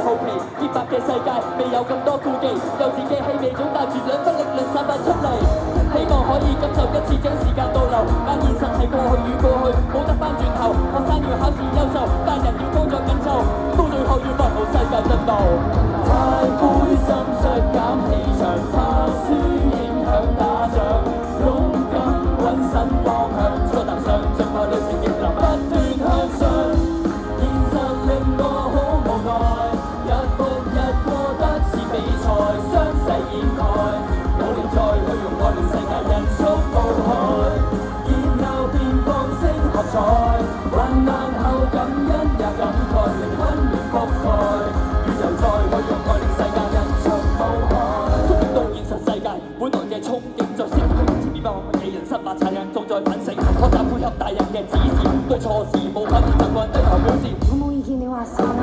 好奇，潔白嘅世界未有咁多顧忌，有自己氣味總帶住兩分力量散發出嚟，希望可以感受一次將時間倒流，但現實係過去與過去冇得翻轉頭，學生要考試優秀，但人要工作緊湊，到最後要發號世界進步。太灰心削減氣場，怕輸影響打仗，勇敢揾新方向，初踏上進化旅程亦能不斷向上。現實令我好無奈，日復日過得似比賽，傷勢掩蓋，努力再去用愛令世界人畜無害，然後便放聲喝彩，患難後感恩也感慨，令溫暖覆蓋，宇宙再去用愛令世界人畜無害。終於到現實世界，本來嘅憧憬在消退，千變萬化嘅人生百殘忍，仲在反省，學習配合大人嘅指示，對錯事冇反應習慣，低頭表示。我冇意見，你話事。